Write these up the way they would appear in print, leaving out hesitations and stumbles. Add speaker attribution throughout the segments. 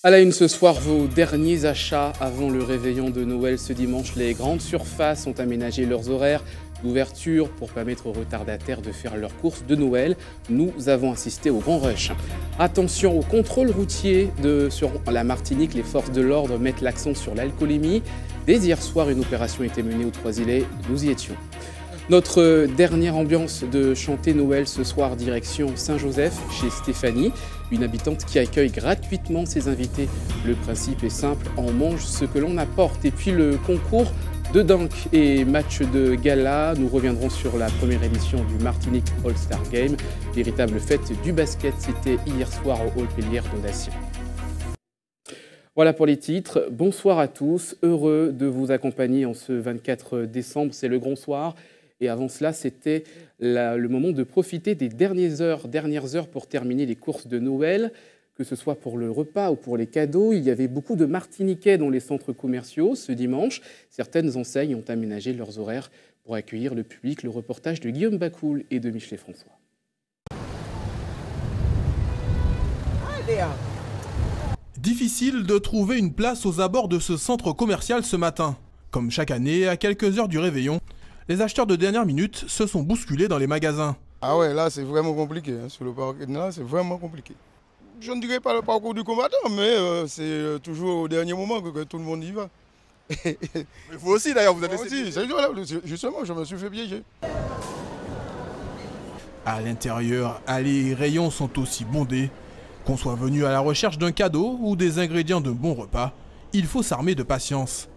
Speaker 1: À la une ce soir, vos derniers achats avant le réveillon de Noël ce dimanche. Les grandes surfaces ont aménagé leurs horaires d'ouverture pour permettre aux retardataires de faire leurs courses de Noël. Nous avons assisté au grand rush. Attention au contrôle routier sur la Martinique. Les forces de l'ordre mettent l'accent sur l'alcoolémie. Dès hier soir, une opération était menée aux Trois-Îlets. Nous y étions. Notre dernière ambiance de chanter Noël ce soir, direction Saint-Joseph, chez Stéphanie, une habitante qui accueille gratuitement ses invités. Le principe est simple, on mange ce que l'on apporte. Et puis le concours de dunk et match de gala, nous reviendrons sur la première édition du Martinique All-Star Game. Véritable fête du basket, c'était hier soir au Hall Pellière d'Audacieux. Voilà pour les titres. Bonsoir à tous, heureux de vous accompagner en ce 24 décembre, c'est le grand soir. Et avant cela, c'était le moment de profiter des dernières heures pour terminer les courses de Noël, que ce soit pour le repas ou pour les cadeaux. Il y avait beaucoup de Martiniquais dans les centres commerciaux ce dimanche. Certaines enseignes ont aménagé leurs horaires pour accueillir le public. Le reportage de Guillaume Bacoul et de Michelet François.
Speaker 2: Difficile de trouver une place aux abords de ce centre commercial ce matin. Comme chaque année, à quelques heures du réveillon, les acheteurs de dernière minute se sont bousculés dans les magasins.
Speaker 3: Ah ouais, là c'est vraiment compliqué. Sur le parcours là, c'est vraiment compliqué. Je ne dirais pas le parcours du combattant, mais c'est toujours au dernier moment que tout le monde y va.
Speaker 2: Mais vous aussi d'ailleurs, vous êtes
Speaker 3: aussi, justement, je me suis fait piéger.
Speaker 2: À l'intérieur, allées et rayons sont aussi bondés. Qu'on soit venu à la recherche d'un cadeau ou des ingrédients d'un bon repas, il faut s'armer de patience.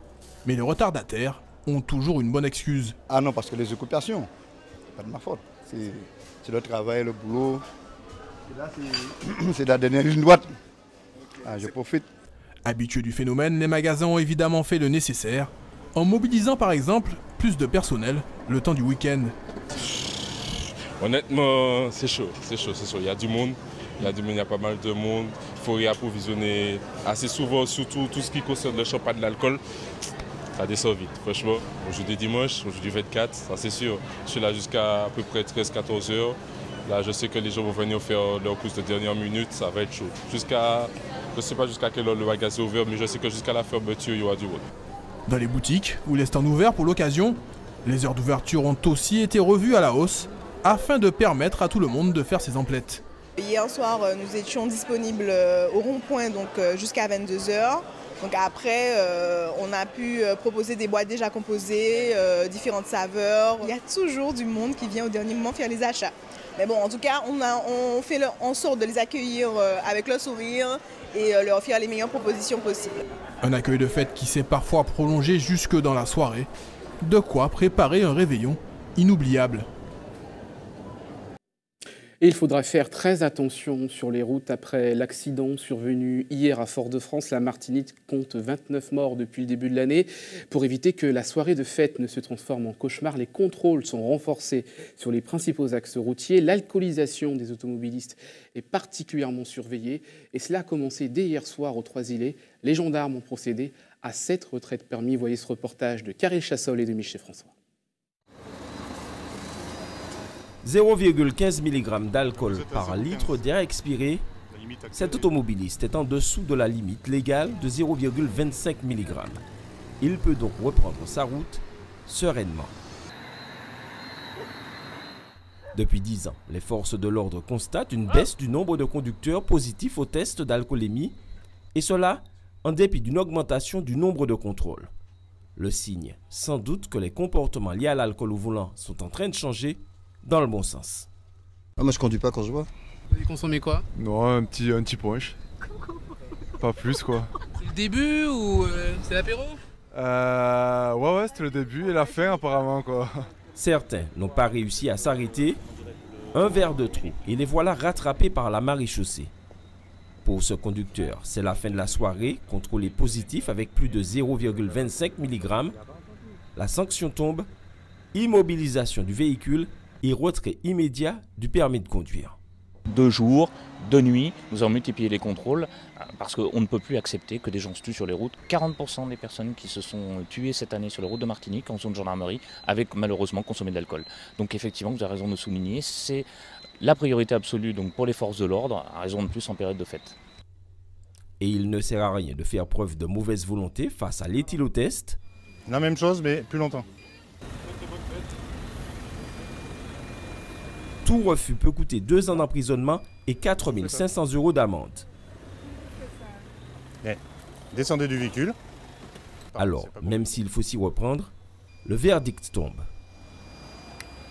Speaker 2: Mais les retardataires ont toujours une bonne excuse.
Speaker 4: Ah non, parce que les occupations, pas de ma faute. C'est le travail, le boulot. Et là, c'est la dernière ligne droite. Ah, je profite.
Speaker 2: Habitués du phénomène, les magasins ont évidemment fait le nécessaire, en mobilisant par exemple plus de personnel le temps du week-end.
Speaker 5: Honnêtement, c'est chaud. Il y a du monde. Il y a pas mal de monde. Il faut y approvisionner assez souvent, surtout tout ce qui concerne le champagne de l'alcool. Ça descend vite, franchement. Aujourd'hui dimanche, aujourd'hui 24, ça c'est sûr. Je suis là jusqu'à à peu près 13-14 heures. Là, je sais que les gens vont venir faire leur course de dernière minute, ça va être chaud. Je ne sais pas jusqu'à quelle heure le magasin est ouvert, mais je sais que jusqu'à la fermeture, il y aura du monde.
Speaker 2: Dans les boutiques ou les stands ouverts pour l'occasion, les heures d'ouverture ont aussi été revues à la hausse afin de permettre à tout le monde de faire ses emplettes.
Speaker 6: Hier soir, nous étions disponibles au rond-point jusqu'à 22 h. Donc après, on a pu proposer des boîtes déjà composées, différentes saveurs. Il y a toujours du monde qui vient au dernier moment faire les achats. Mais bon, en tout cas, on fait en sorte de les accueillir avec le sourire et leur faire les meilleures propositions possibles.
Speaker 2: Un accueil de fête qui s'est parfois prolongé jusque dans la soirée. De quoi préparer un réveillon inoubliable.
Speaker 1: Et il faudra faire très attention sur les routes après l'accident survenu hier à Fort-de-France. La Martinique compte 29 morts depuis le début de l'année. Pour éviter que la soirée de fête ne se transforme en cauchemar, les contrôles sont renforcés sur les principaux axes routiers. L'alcoolisation des automobilistes est particulièrement surveillée. Et cela a commencé dès hier soir aux Trois-Îlets. Les gendarmes ont procédé à 7 retraites permis. Voyez ce reportage de Karel Chassol et de Michelet François.
Speaker 7: 0,15 mg d'alcool par litre d'air expiré, cet automobiliste est en dessous de la limite légale de 0,25 mg. Il peut donc reprendre sa route sereinement. Depuis 10 ans, les forces de l'ordre constatent une baisse du nombre de conducteurs positifs au test d'alcoolémie, et cela en dépit d'une augmentation du nombre de contrôles. Le signe, sans doute, que les comportements liés à l'alcool au volant sont en train de changer dans le bon sens.
Speaker 4: Ah, moi je conduis pas quand je bois.
Speaker 1: Vous consommez quoi?
Speaker 8: Non, un petit punch. Pas plus quoi.
Speaker 1: C'est le début ou c'est l'apéro?
Speaker 8: Ouais, c'était le début et la fin apparemment quoi.
Speaker 7: Certains n'ont pas réussi à s'arrêter. Un verre de trop et les voilà rattrapés par la maréchaussée. Pour ce conducteur, c'est la fin de la soirée, contrôlé positif avec plus de 0,25 mg. La sanction tombe, immobilisation du véhicule et retrait immédiat du permis de conduire.
Speaker 9: 2 jours, 2 nuits, nous avons multiplié les contrôles parce qu'on ne peut plus accepter que des gens se tuent sur les routes. 40% des personnes qui se sont tuées cette année sur les routes de Martinique en zone de gendarmerie avaient malheureusement consommé de l'alcool. Donc effectivement, vous avez raison de souligner, c'est la priorité absolue donc, pour les forces de l'ordre, à raison de plus en période de fête.
Speaker 7: Et il ne sert à rien de faire preuve de mauvaise volonté face à l'éthylotest.
Speaker 10: La même chose, mais plus longtemps.
Speaker 7: Tout refus peut coûter 2 ans d'emprisonnement et 4 500 € d'amende.
Speaker 10: Descendez du véhicule.
Speaker 7: Alors, même s'il faut s'y reprendre, le verdict tombe.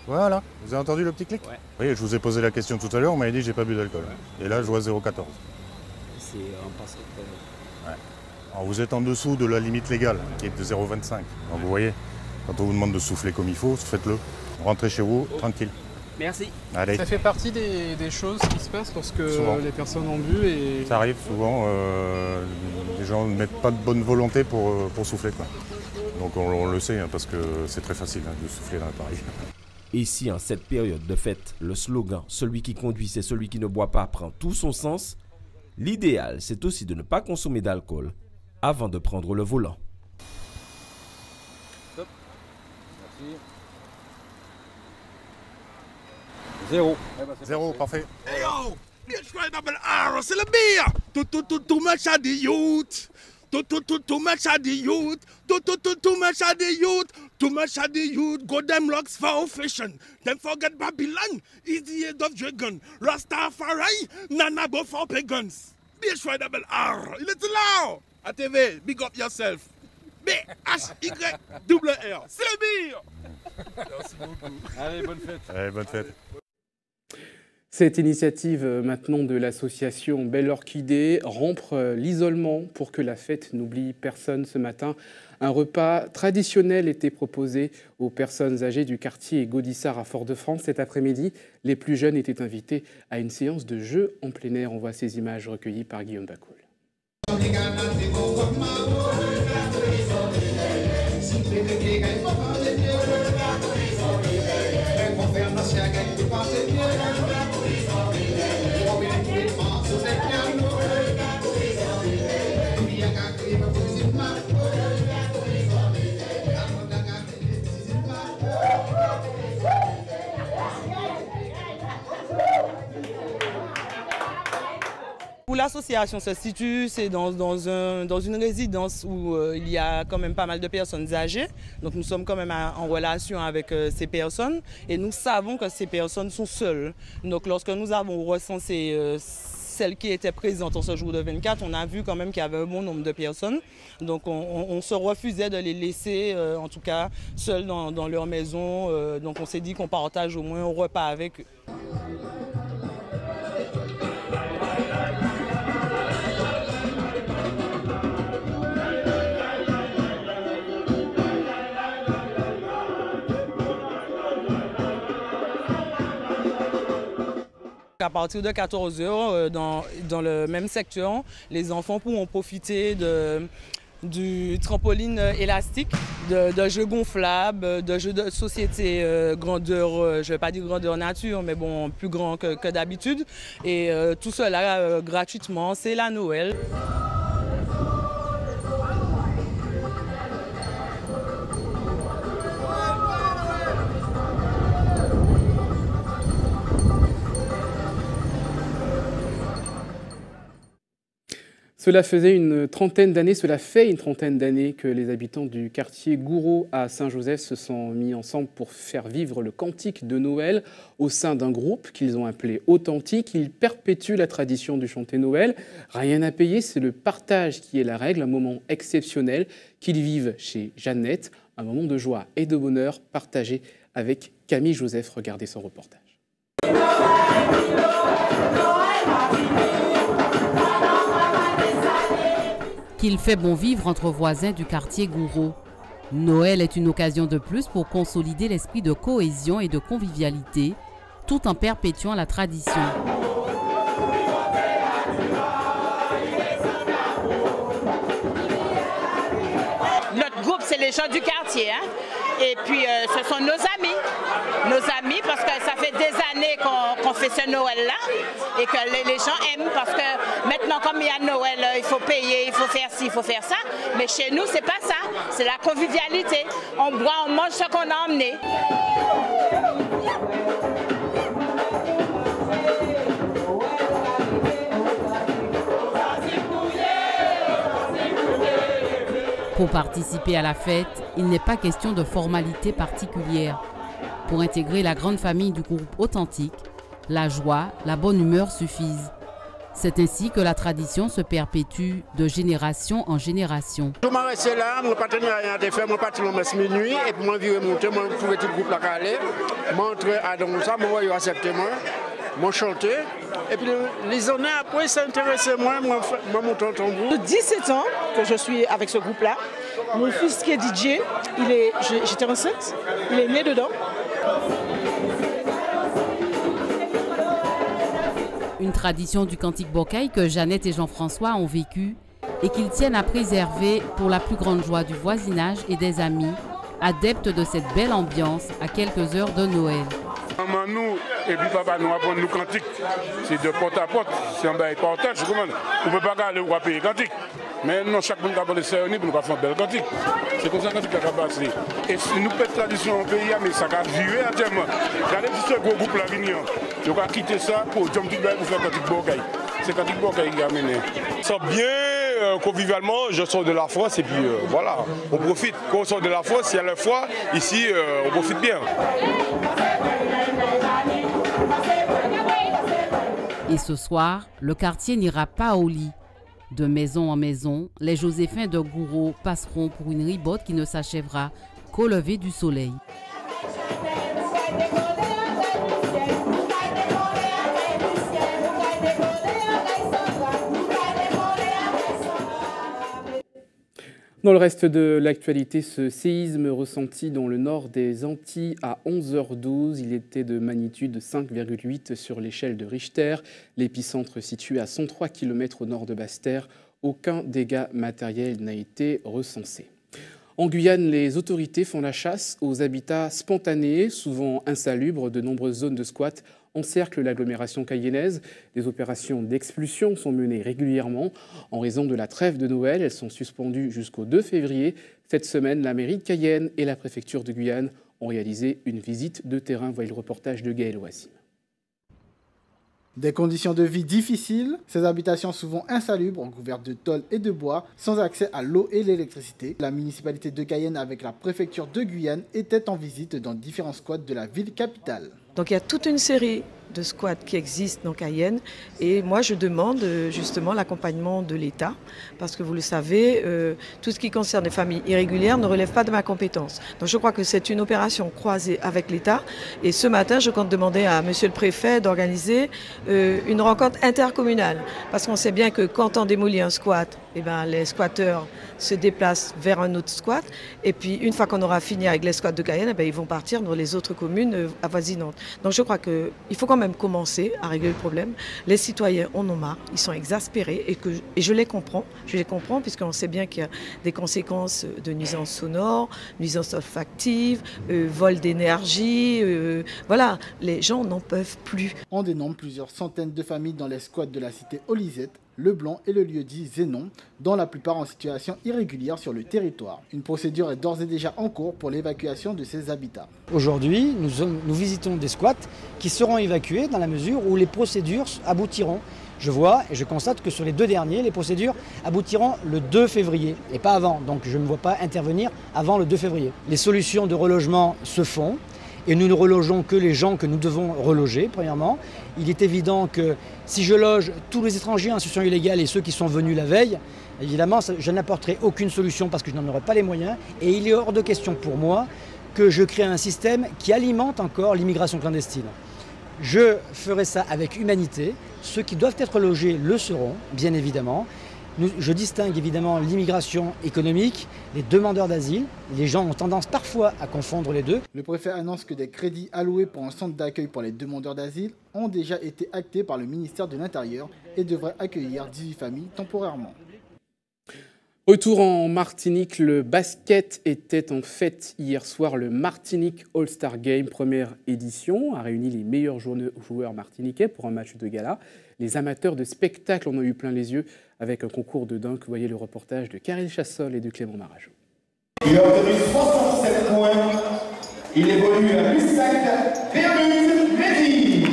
Speaker 10: Voilà, vous avez entendu le petit clic? Oui, je vous ai posé la question tout à l'heure, on m'avait dit que j'ai pas bu d'alcool. Et là, je vois 0,14.
Speaker 11: C'est un passé.
Speaker 10: Alors vous êtes en dessous de la limite légale, qui est de 0,25. Donc vous voyez, quand on vous demande de souffler comme il faut, faites-le. Rentrez chez vous, tranquille.
Speaker 11: Merci.
Speaker 10: Allez.
Speaker 1: Ça fait partie des choses qui se passent lorsque les personnes ont bu et...
Speaker 10: Ça arrive souvent, les gens ne mettent pas de bonne volonté pour souffler, quoi. Donc on le sait, parce que c'est très facile de souffler dans l'appareil.
Speaker 7: Et si en cette période de fête, le slogan « Celui qui conduit, c'est celui qui ne boit pas » prend tout son sens, l'idéal, c'est aussi de ne pas consommer d'alcool avant de prendre le volant.
Speaker 11: Stop. Merci. 0.
Speaker 10: Zéro, parfait.
Speaker 12: Hey yo, BH c'est le beer. Too much at the youth. Too much at the youth. Too much at the youth. Too much at the youth. Go them locks for fashion. Them forget Babylon. Is the head of dragon. Rastafari. Nanabo for pagans. BH il est là. ATV, big up yourself. BHYR. C'est le beer.
Speaker 11: Merci beaucoup. Allez, bonne fête.
Speaker 10: Allez, bonne fête.
Speaker 1: Cette initiative maintenant de l'association Belle Orchidée, rompre l'isolement pour que la fête n'oublie personne ce matin. Un repas traditionnel était proposé aux personnes âgées du quartier Gaudissart à Fort-de-France. Cet après-midi, les plus jeunes étaient invités à une séance de jeux en plein air. On voit ces images recueillies par Guillaume Bacoul.
Speaker 13: Où l'association se situe, c'est dans une résidence où il y a quand même pas mal de personnes âgées. Donc nous sommes quand même en relation avec ces personnes et nous savons que ces personnes sont seules. Donc lorsque nous avons recensé celles qui étaient présentes en ce jour de 24, on a vu quand même qu'il y avait un bon nombre de personnes. Donc on se refusait de les laisser, en tout cas, seules dans leur maison. Donc on s'est dit qu'on partage au moins un repas avec eux. À partir de 14 h, dans le même secteur, les enfants pourront profiter du trampoline élastique, de jeux gonflables, de jeux de société grandeur, je ne vais pas dire grandeur nature, mais bon, plus grand que d'habitude. Et tout cela gratuitement, c'est la Noël.
Speaker 1: Cela fait une trentaine d'années que les habitants du quartier Gouraud à Saint-Joseph se sont mis ensemble pour faire vivre le cantique de Noël au sein d'un groupe qu'ils ont appelé Authentique. Ils perpétuent la tradition du chanter Noël. Rien à payer, c'est le partage qui est la règle, un moment exceptionnel qu'ils vivent chez Jeannette, un moment de joie et de bonheur partagé avec Camille Joseph. Regardez son reportage.
Speaker 14: Qu'il fait bon vivre entre voisins du quartier Gouraud. Noël est une occasion de plus pour consolider l'esprit de cohésion et de convivialité, tout en perpétuant la tradition.
Speaker 15: Notre groupe, c'est les gens du quartier, hein? Et puis ce sont nos amis, parce que ça fait des années qu'on fait ce Noël-là et que les gens aiment, parce que maintenant, comme il y a Noël, il faut payer, il faut faire ci, il faut faire ça. Mais chez nous, c'est pas ça, c'est la convivialité. On boit, on mange ce qu'on a emmené.
Speaker 14: Pour participer à la fête, il n'est pas question de formalité particulière. Pour intégrer la grande famille du groupe authentique, la joie, la bonne humeur suffisent. C'est ainsi que la tradition se perpétue de génération en génération.
Speaker 16: Je m'en reste là, je ne pas tenir rien à faire, je parti le messe minuit et puis je vais monter, je trouve tout le groupe là calé, je montre à Donoussa, je vais accepter moi, je chante et puis les années après s'intéresser moi, je monte en tambour.
Speaker 17: De 17 ans que je suis avec ce groupe là, mon fils qui est DJ, j'étais enceinte, il est né dedans.
Speaker 14: Une tradition du cantique Bocaille que Jeannette et Jean-François ont vécu et qu'ils tiennent à préserver pour la plus grande joie du voisinage et des amis, adeptes de cette belle ambiance à quelques heures de Noël.
Speaker 18: Maman nous et puis papa nous apprend nous cantique. C'est de porte à porte, c'est un bail partage. On ne peut pas aller ou payer cantique. Mais non, chaque monde a des cérémonies pour nous faire un bel cantique. C'est comme ça que ça va passer. Et si nous faisons tradition au pays, mais ça va vivre à terme. Regardez ce gros groupe là venir. Je vais quitter ça pour jump pour faire cantique Bocaille. C'est cantique Bocaille qui a mené.
Speaker 19: Ça bien convivialement, je sors de la France et puis voilà, on profite. Quand on sort de la France, il y a la foi, ici on profite bien.
Speaker 14: Et ce soir, le quartier n'ira pas au lit. De maison en maison, les Joséphins de Gouraud passeront pour une ribote qui ne s'achèvera qu'au lever du soleil.
Speaker 1: Dans le reste de l'actualité, ce séisme ressenti dans le nord des Antilles à 11h12, il était de magnitude 5,8 sur l'échelle de Richter. L'épicentre situé à 103 km au nord de Basse-Terre. Aucun dégât matériel n'a été recensé. En Guyane, les autorités font la chasse aux habitats spontanés, souvent insalubres. De nombreuses zones de squat encerclent l'agglomération cayennaise. Des opérations d'expulsion sont menées régulièrement. En raison de la trêve de Noël, elles sont suspendues jusqu'au 2 février. Cette semaine, la mairie de Cayenne et la préfecture de Guyane ont réalisé une visite de terrain. Voyez le reportage de Gaël Ouassim.
Speaker 20: Des conditions de vie difficiles, ces habitations souvent insalubres, couvertes de tôles et de bois, sans accès à l'eau et l'électricité. La municipalité de Cayenne avec la préfecture de Guyane était en visite dans différents squats de la ville capitale.
Speaker 17: Donc il y a toute une série de squats qui existent dans Cayenne et moi je demande justement l'accompagnement de l'État parce que vous le savez, tout ce qui concerne les familles irrégulières ne relève pas de ma compétence. Donc je crois que c'est une opération croisée avec l'État et ce matin je compte demander à monsieur le préfet d'organiser une rencontre intercommunale parce qu'on sait bien que quand on démolit un squat, eh ben, les squatteurs se déplacent vers un autre squat et puis une fois qu'on aura fini avec les squats de Cayenne, eh ben, ils vont partir dans les autres communes avoisinantes. Donc je crois qu'il faut quand même commencer à régler le problème. Les citoyens en ont marre, ils sont exaspérés et je les comprends puisqu'on sait bien qu'il y a des conséquences de nuisances sonores, nuisances olfactives, vol d'énergie, voilà, les gens n'en peuvent plus.
Speaker 20: On dénombre plusieurs centaines de familles dans les squats de la cité Olisette, Le Blanc et le lieu-dit Zénon, dont la plupart en situation irrégulière sur le territoire. Une procédure est d'ores et déjà en cours pour l'évacuation de ces habitats.
Speaker 21: Aujourd'hui, nous visitons des squats qui seront évacués dans la mesure où les procédures aboutiront. Je vois et je constate que sur les deux derniers, les procédures aboutiront le 2 février et pas avant. Donc je ne vois pas intervenir avant le 2 février. Les solutions de relogement se font. Et nous ne relogeons que les gens que nous devons reloger, premièrement. Il est évident que si je loge tous les étrangers en situation illégale et ceux qui sont venus la veille, évidemment, je n'apporterai aucune solution parce que je n'en aurai pas les moyens. Et il est hors de question pour moi que je crée un système qui alimente encore l'immigration clandestine. Je ferai ça avec humanité. Ceux qui doivent être logés le seront, bien évidemment. Je distingue évidemment l'immigration économique, les demandeurs d'asile. Les gens ont tendance parfois à confondre les deux.
Speaker 20: Le préfet annonce que des crédits alloués pour un centre d'accueil pour les demandeurs d'asile ont déjà été actés par le ministère de l'Intérieur et devraient accueillir 18 familles temporairement.
Speaker 1: Retour en Martinique, le basket était en fête hier soir. Le Martinique All-Star Game, première édition, a réuni les meilleurs joueurs martiniquais pour un match de gala. Les amateurs de spectacle en ont eu plein les yeux avec un concours de dunk. Vous voyez le reportage de Karel Chassol et de Clément Marajo.
Speaker 22: Il a obtenu 67 points. Il évolue à l'USAC Permute Mehdi.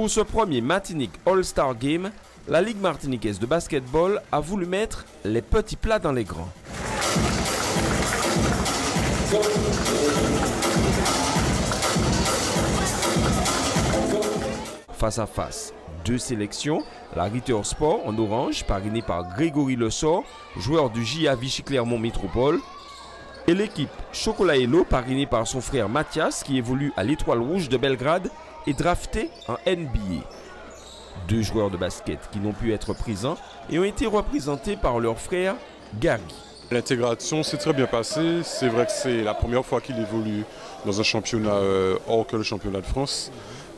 Speaker 7: Pour ce premier Martinique All-Star Game, la Ligue martiniquaise de basketball a voulu mettre les petits plats dans les grands. Face à face, deux sélections, la Ritter Sport en orange, parrainé par Grégory Lessort, joueur du JA Vichy Clermont Métropole, et l'équipe Chocolat Hello, parrainée par son frère Mathias, qui évolue à l'Étoile Rouge de Belgrade et drafté en NBA. Deux joueurs de basket qui n'ont pu être présents et ont été représentés par leur frère Gary.
Speaker 3: L'intégration s'est très bien passée. C'est vrai que c'est la première fois qu'il évolue dans un championnat hors que le championnat de France.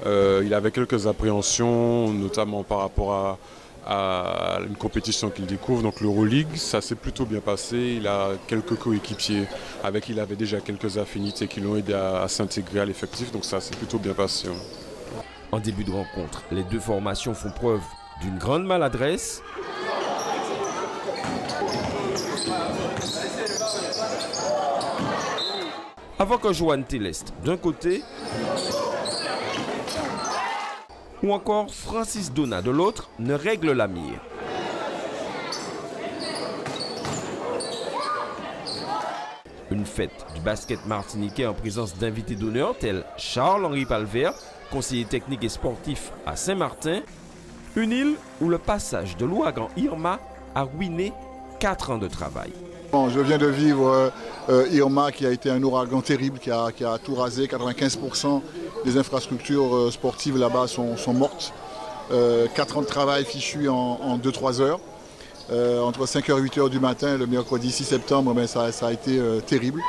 Speaker 3: Il avait quelques appréhensions, notamment par rapport à une compétition qu'il découvre, donc l'Euroleague. Ça s'est plutôt bien passé. Il a quelques coéquipiers avec qui il avait déjà quelques affinités qui l'ont aidé à s'intégrer à l'effectif, donc ça s'est plutôt bien passé.
Speaker 7: En début de rencontre, les deux formations font preuve d'une grande maladresse. Avant que Johan Téleste d'un côté ou encore Francis Donat de l'autre ne règle la mire. Une fête du basket martiniquais en présence d'invités d'honneur tels Charles-Henri Palvert, conseiller technique et sportif à Saint-Martin, une île où le passage de l'ouragan Irma a ruiné 4 ans de travail.
Speaker 4: Bon, je viens de vivre Irma qui a été un ouragan terrible qui a tout rasé. 95% des infrastructures sportives là-bas sont mortes. 4 ans de travail fichu en 2-3 heures. Entre 5h et 8h du matin, le mercredi 6 septembre, ça a été terrible.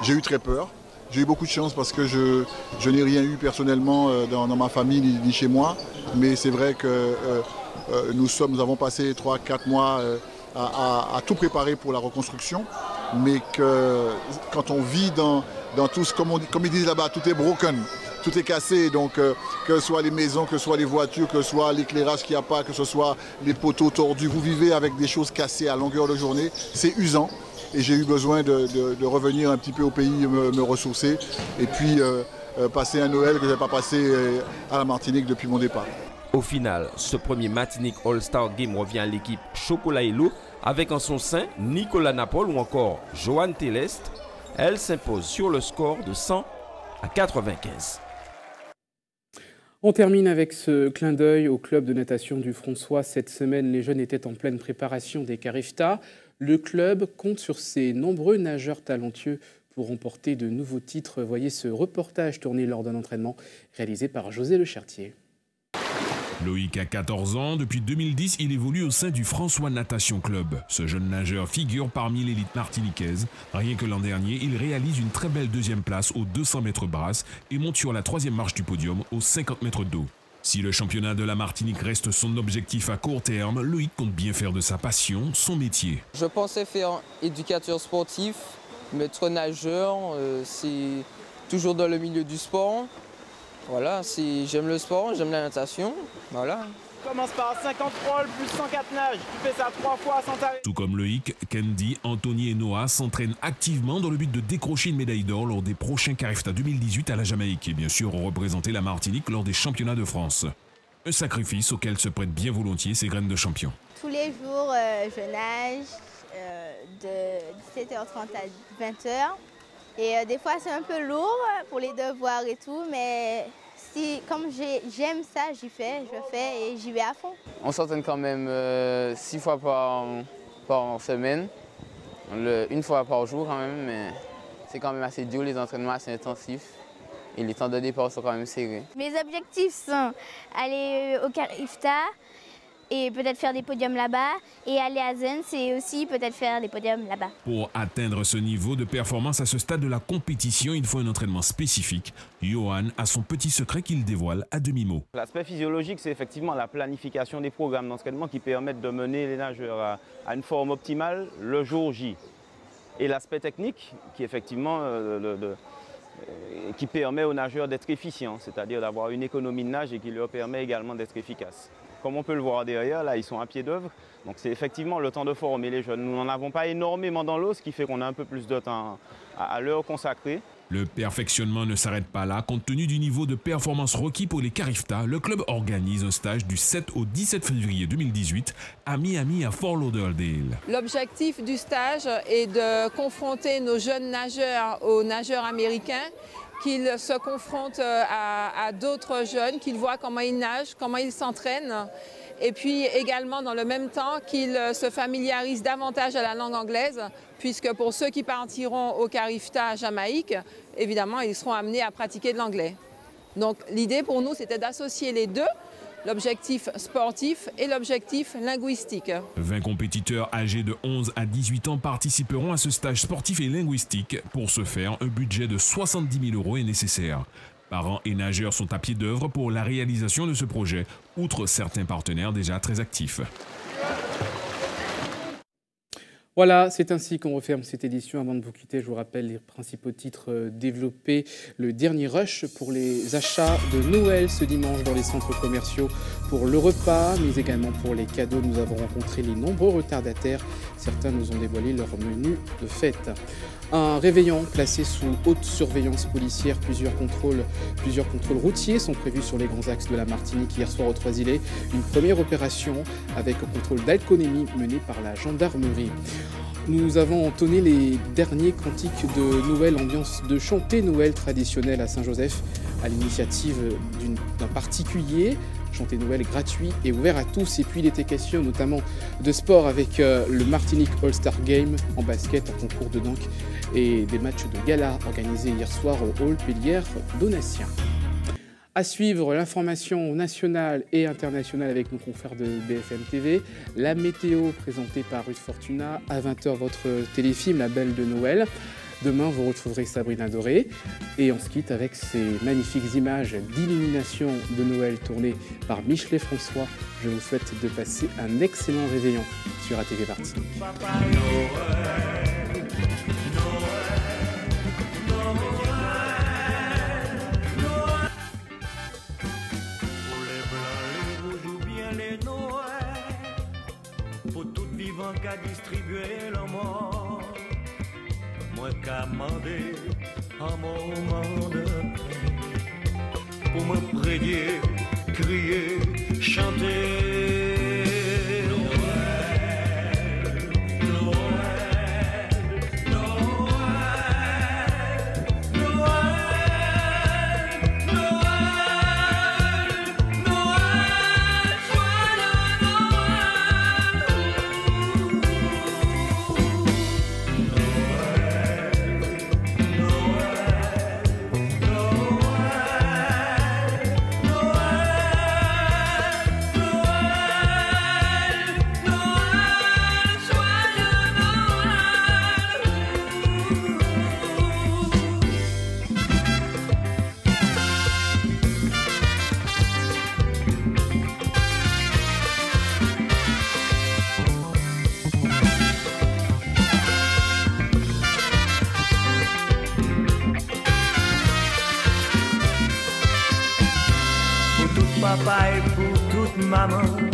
Speaker 4: J'ai eu très peur. J'ai eu beaucoup de chance parce que je n'ai rien eu personnellement dans ma famille ni chez moi. Mais c'est vrai que nous avons passé 3-4 mois à tout préparer pour la reconstruction. Mais que quand on vit dans tout ce, comme ils disent là-bas, tout est broken, tout est cassé. Donc que ce soit les maisons, que ce soit les voitures, que ce soit l'éclairage qu'il n'y a pas, que ce soit les poteaux tordus. Vous vivez avec des choses cassées à longueur de journée. C'est usant. Et j'ai eu besoin de revenir un petit peu au pays, me ressourcer et puis passer un Noël que je n'ai pas passé à la Martinique depuis mon départ.
Speaker 7: Au final, ce premier Martinique All-Star Game revient à l'équipe Chocolat Hello avec en son sein Nicolas Napol ou encore Johan Téleste. Elle s'impose sur le score de 100-95.
Speaker 1: On termine avec ce clin d'œil au club de natation du François. Cette semaine, les jeunes étaient en pleine préparation des Carifta. Le club compte sur ses nombreux nageurs talentueux pour remporter de nouveaux titres. Voyez ce reportage tourné lors d'un entraînement réalisé par José Le Chartier.
Speaker 5: Loïc a 14 ans. Depuis 2010, il évolue au sein du François Natation Club. Ce jeune nageur figure parmi l'élite martiniquaise. Rien que l'an dernier, il réalise une très belle deuxième place aux 200 mètres brasse et monte sur la 3e marche du podium aux 50 mètres d'eau. Si le championnat de la Martinique reste son objectif à court terme, Loïc compte bien faire de sa passion son métier.
Speaker 23: Je pensais faire éducateur sportif, maître nageur, c'est toujours dans le milieu du sport. Voilà, j'aime le sport, j'aime la natation, voilà.
Speaker 24: Commence par 50 crawl plus 104 nages. Tu fais ça 3 fois sans t'arrêter.
Speaker 5: Tout comme Loïc, Candy, Anthony et Noah s'entraînent activement dans le but de décrocher une médaille d'or lors des prochains Carifta 2018 à la Jamaïque et bien sûr représenter la Martinique lors des championnats de France. Un sacrifice auquel se prêtent bien volontiers ces graines de champions.
Speaker 25: Tous les jours, je nage de 17h30 à 20h. Et des fois, c'est un peu lourd pour les devoirs et tout, mais comme j'aime ça, je fais et j'y vais à fond.
Speaker 23: On s'entraîne quand même 6 fois par semaine, une fois par jour quand même, mais c'est quand même assez dur, les entraînements assez intensifs et les temps de départ sont quand même serrés.
Speaker 25: Mes objectifs sont aller au Carifta et peut-être faire des podiums là-bas. Et aller à Zen, c'est aussi peut-être faire des podiums là-bas.
Speaker 5: Pour atteindre ce niveau de performance à ce stade de la compétition, il faut un entraînement spécifique. Johan a son petit secret qu'il dévoile à demi-mot.
Speaker 26: L'aspect physiologique, c'est effectivement la planification des programmes d'entraînement qui permettent de mener les nageurs à une forme optimale le jour J. Et l'aspect technique, qui effectivement qui permet aux nageurs d'être efficients, c'est-à-dire d'avoir une économie de nage et qui leur permet également d'être efficaces. Comme on peut le voir derrière, là, ils sont à pied d'œuvre. Donc c'est effectivement le temps de former les jeunes. Nous n'en avons pas énormément dans l'eau, ce qui fait qu'on a un peu plus de temps à leur consacrer.
Speaker 5: Le perfectionnement ne s'arrête pas là. Compte tenu du niveau de performance requis pour les Carifta, le club organise un stage du 7 au 17 février 2018 à Miami à Fort Lauderdale.
Speaker 2: L'objectif du stage est de confronter nos jeunes nageurs aux nageurs américains, qu'ils se confrontent à d'autres jeunes, qu'ils voient comment ils nagent, comment ils s'entraînent. Et puis également dans le même temps qu'ils se familiarisent davantage à la langue anglaise, puisque pour ceux qui partiront au Carifta à Jamaïque, évidemment ils seront amenés à pratiquer de l'anglais. Donc l'idée pour nous c'était d'associer les deux, l'objectif sportif et l'objectif linguistique.
Speaker 5: 20 compétiteurs âgés de 11 à 18 ans participeront à ce stage sportif et linguistique. Pour ce faire, un budget de 70 000 € est nécessaire. Parents et nageurs sont à pied d'œuvre pour la réalisation de ce projet, outre certains partenaires déjà très actifs.
Speaker 1: Voilà, c'est ainsi qu'on referme cette édition. Avant de vous quitter, je vous rappelle les principaux titres développés. Le dernier rush pour les achats de Noël ce dimanche dans les centres commerciaux pour le repas, mais également pour les cadeaux. Nous avons rencontré les nombreux retardataires. Certains nous ont dévoilé leur menu de fête. Un réveillon placé sous haute surveillance policière. Plusieurs contrôles routiers sont prévus sur les grands axes de la Martinique hier soir au Trois-Îlets. Une première opération avec un contrôle d'alcoolémie menée par la gendarmerie. Nous avons entonné les derniers cantiques de Noël, ambiance de chanter Noël traditionnel à Saint-Joseph à l'initiative d'un particulier. Chanter Noël gratuit et ouvert à tous. Et puis il était question notamment de sport avec le Martinique All-Star Game en basket, en concours de dunk et des matchs de gala organisés hier soir au hall Pélière Donatien. À suivre l'information nationale et internationale avec nos confrères de BFM TV. La météo présentée par Ruth Fortuna. À 20h, votre téléfilm La Belle de Noël. Demain, vous retrouverez Sabrina Doré. Et on se quitte avec ces magnifiques images d'illumination de Noël tournées par Michelet François. Je vous souhaite de passer un excellent réveillon sur ATV Martinique.
Speaker 6: Pour tout vivant qu'à distribuer le mort, moi qu'à demander un moment de paix, pour me prier, crier, chanter. Papa et pour toute maman.